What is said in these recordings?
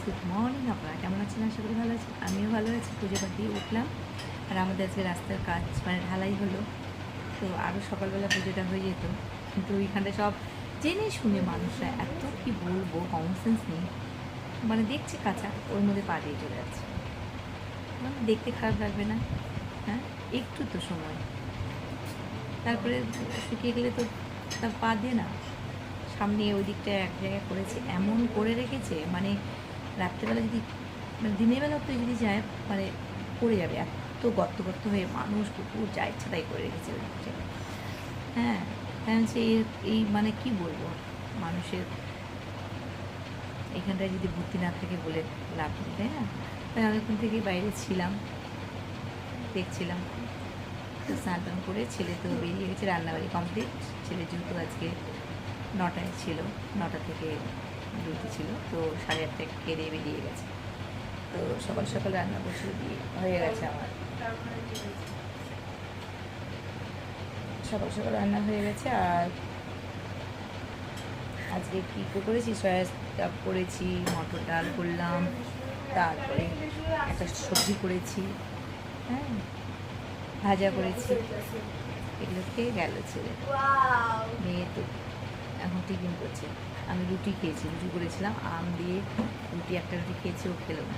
Good morning. আপনারা কেমন আছেন? আশা করি ভালো আছেন। আমিও ভালো আছি। পুজো পাঠ দিয়ে উঠলাম, আর আমাদের আজকে রাস্তার কাজ মানে ঢালাই হলো, তো আরও সকালবেলা পুজোটা হয়ে যেত, কিন্তু ওইখানটা সব জেনে শুনে মানুষরা এত কি বলবো কমন সেন্স নেই, মানে দেখছে কাঁচা ওর মধ্যে পা দিয়ে চলে যাচ্ছে। মানে দেখতে খারাপ লাগবে না? হ্যাঁ, একটু তো সময়, তারপরে শুকিয়ে গেলে তো তার পা দিয়ে না। সামনে ওই দিকটা এক জায়গায় করেছে, এমন করে রেখেছে মানে রাত্রেবেলা যদি মানে দিনের বেলা তো যদি যায় মানে পড়ে যাবে, এত গর্ত গর্ত হয়ে মানুষ কুকুর যা ইচ্ছা তাই করে রেখেছে ওই দিকটা। হ্যাঁ, তাই হচ্ছে এই মানে কি বলবো, মানুষের এখানটায় যদি বুদ্ধি না থাকে বলে লাভ নেই, তাই না? তাই অনেকক্ষণ থেকেই বাইরে ছিলাম, দেখছিলাম। তো স্নান টান করে ছেলে তো বেরিয়ে গেছে, রান্নাবাড়ি কমপ্লিট। ছেলে যেহেতু আজকে 9টায় ছিল, 9টা থেকে ডিউটি ছিল, তো 8:30টায় খেয়ে দিয়ে বেরিয়ে গেছে। তো সকাল সকাল রান্না বসিয়ে দিয়ে হয়ে গেছে আমার, সকাল সকাল রান্না হয়ে গেছে। আর আজকে কী করেছি, সয়া চাপ করেছি, মটর ডাল করলাম, তারপরে একটা সবজি করেছি, হ্যাঁ, ভাজা করেছি। এগুলো খেয়ে গেল ছেলে। মেয়ে তো এখন টিফিন করছে। আমি রুটি খেয়েছি, রুটি করেছিলাম আম দিয়ে রুটি, একটা রুটি খেয়েছি, ও খেলো না।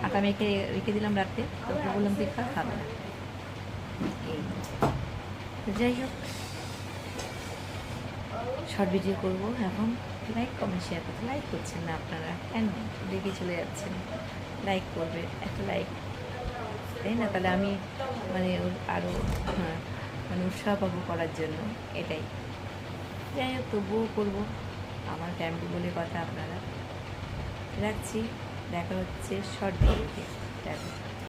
আটা মেখে রেখে দিলাম রাতে, তো ওকে বললাম তুই খাবে না। এই তো যাই হোক, শর্ট ভিডিও করবো এখন। লাইক কমেন্ট শেয়ার করতে, লাইক করছেন না আপনারা কেন? দেখে চলে যাচ্ছেন। লাইক করবে, একটা লাইক, তাই না? তাহলে আমি মানে আরও মানে উৎসাহ পাবো করার জন্য, এটাই। যাই হোক, তবুও করবো, আমার ফ্যামিলি বলে কথা। আপনারা রাখছি, দেখা হচ্ছে শর্ট ভিডিওতে।